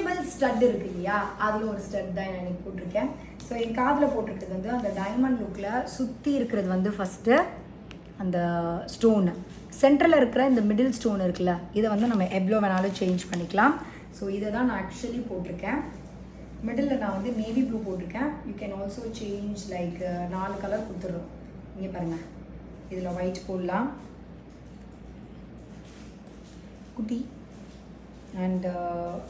Valuable stud இருக்கு இல்லையா, அதில் ஒரு ஸ்டட் தான் நான் இன்னைக்கு போட்டிருக்கேன். ஸோ என் காதில் போட்டிருக்கிறது வந்து அந்த டைமண்ட் லுக்கில் சுற்றி இருக்கிறது வந்து ஃபஸ்ட்டு அந்த ஸ்டோனு, சென்டரில் இருக்கிற இந்த மிடில் ஸ்டோன் இருக்குல்ல, இதை வந்து நம்ம எவ்வளோ வேணாலும் சேஞ்ச் பண்ணிக்கலாம். ஸோ இதை தான் நான் ஆக்சுவலி போட்டிருக்கேன். மிடில் நான் வந்து நேவி ப்ளூ போட்டிருக்கேன். You can also change like 4 colour கொடுத்துட்றோம். இங்கே பாருங்கள், இதில் ஒயிட் போடலாம் குட்டி, அண்ட்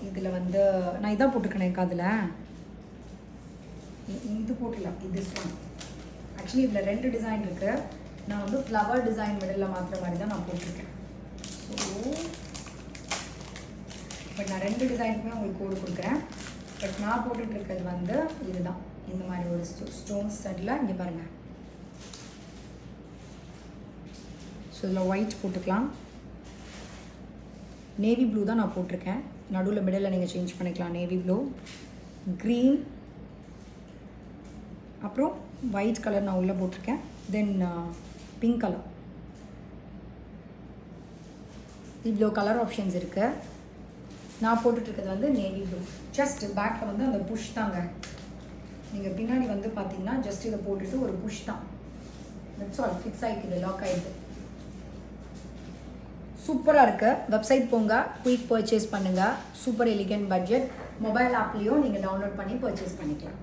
இதில் வந்து நான் இதான் போட்டிருக்கேன் என் காதில். இது போட்டுடலாம், இது ஆக்சுவலி இதில் 2 டிசைன் இருக்குது. நான் வந்து ஃப்ளவர் டிசைன் மிடில் மாற்றுற மாதிரி தான் நான் போட்டிருக்கேன். ஸோ பட் நான் 2 டிசைனுக்குமே உங்களுக்கு கோடு கொடுக்குறேன். பட் நான் போட்டுட்டு இருக்கிறது வந்து இதுதான், இந்த மாதிரி ஒரு ஸ்டோன் ஸ்டட்டில். இங்கே பாருங்கள், ஸோ இதில் ஒயிட் போட்டுக்கலாம். நேவி ப்ளூ தான் நான் போட்டிருக்கேன். நடுவில் மிடில் நீங்கள் சேஞ்ச் பண்ணிக்கலாம். நேவி ப்ளூ, க்ரீன், அப்புறம் ஒயிட் கலர் நான் உள்ளே போட்டிருக்கேன். தென் பிங்க் கலர். இவ்வளோ கலர் ஆப்ஷன்ஸ் இருக்குது. நான் போட்டுட்ருக்கிறது வந்து நேவி ப்ளூ. ஜஸ்ட் பேக்கில் வந்து அந்த புஷ் தாங்க. நீங்கள் பின்னாடி வந்து பார்த்தீங்கன்னா ஜஸ்ட் இதை போட்டுட்டு ஒரு புஷ் தான். That's all. ஃபிக்ஸ் ஆகிக்குது, லாக் ஆகிடுது. சூப்பராக இருக்குது. வெப்சைட் போங்க, குயிக் பர்ச்சேஸ் பண்ணுங்கள். Super elegant budget. மொபைல் ஆப்லேயும் நீங்கள் டவுன்லோட் பண்ணி பர்ச்சேஸ் பண்ணிக்கலாம்.